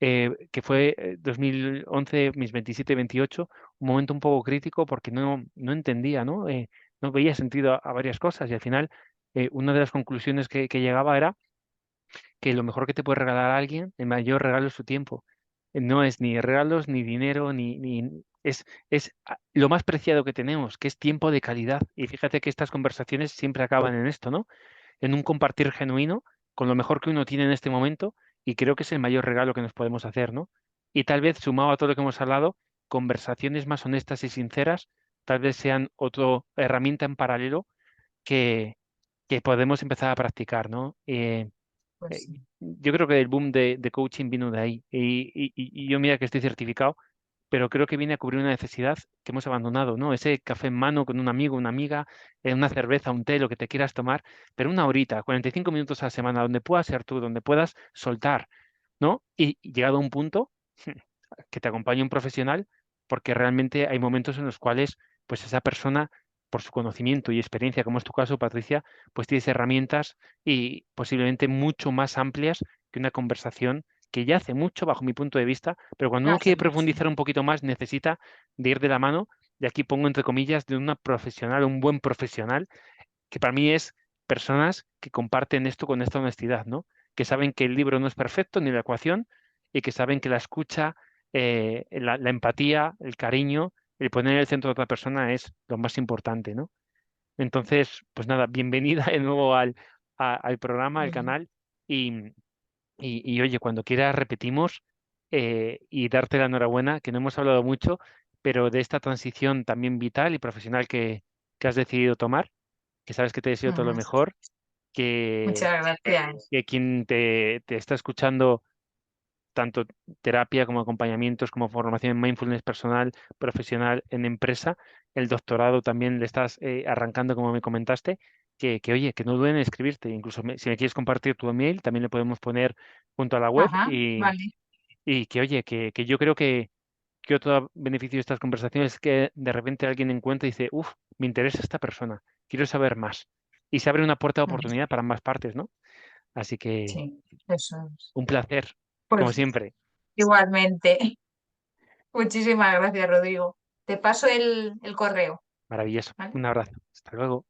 que fue 2011, mis 27, 28, un momento un poco crítico porque no entendía, ¿no? No veía sentido a varias cosas y al final una de las conclusiones que llegaba era que lo mejor que te puede regalar a alguien, el mayor regalo es su tiempo. No es ni regalos, ni dinero, es lo más preciado que tenemos, que es tiempo de calidad. Y fíjate que estas conversaciones siempre acaban en esto, ¿no? En un compartir genuino con lo mejor que uno tiene en este momento, y creo que es el mayor regalo que nos podemos hacer, ¿no? Y tal vez, sumado a todo lo que hemos hablado, conversaciones más honestas y sinceras, tal vez sean otra herramienta en paralelo que, que podemos empezar a practicar, ¿no? Pues sí. Yo creo que el boom de coaching vino de ahí. Y yo mira que estoy certificado, pero creo que viene a cubrir una necesidad que hemos abandonado, ¿no? Ese café en mano con un amigo, una amiga, una cerveza, un té, lo que te quieras tomar, pero una horita, 45 minutos a la semana, donde puedas ser tú, donde puedas soltar, ¿no? Y llegado a un punto, que te acompañe un profesional, porque realmente hay momentos en los cuales, pues esa persona, por su conocimiento y experiencia, como es tu caso, Patricia, pues tienes herramientas y posiblemente mucho más amplias que una conversación que ya hace mucho, bajo mi punto de vista, pero cuando uno Hace quiere mucho. profundizar un poquito más, necesita de ir de la mano, y aquí pongo entre comillas, de una profesional, un buen profesional, que para mí es personas que comparten esto con esta honestidad, ¿no? Que saben que el libro no es perfecto ni la ecuación, y que saben que la escucha, la empatía, el cariño, el poner en el centro de otra persona es lo más importante, ¿no? Entonces, pues nada, bienvenida de nuevo al programa, al Ujú. canal, y, oye, cuando quieras repetimos, y darte la enhorabuena, que no hemos hablado mucho, pero de esta transición también vital y profesional que has decidido tomar, que sabes que te deseo todo lo Ujú. mejor, que, Muchas gracias. que quien te está escuchando, tanto terapia como acompañamientos, como formación en mindfulness personal, profesional, en empresa, el doctorado también le estás arrancando, como me comentaste, oye, que no duden en escribirte, incluso si me quieres compartir tu email, también le podemos poner junto a la web, Ajá, vale. y que oye, que yo creo que otro beneficio de estas conversaciones es que de repente alguien encuentra y dice, uff, me interesa esta persona, quiero saber más. Y se abre una puerta de Ujú. oportunidad para ambas partes, ¿no? Así que Sí, eso es. un placer, como Pues siempre. igualmente. Muchísimas gracias, Rodrigo. Te paso el correo, Maravilloso. ¿vale? Un abrazo. Hasta luego.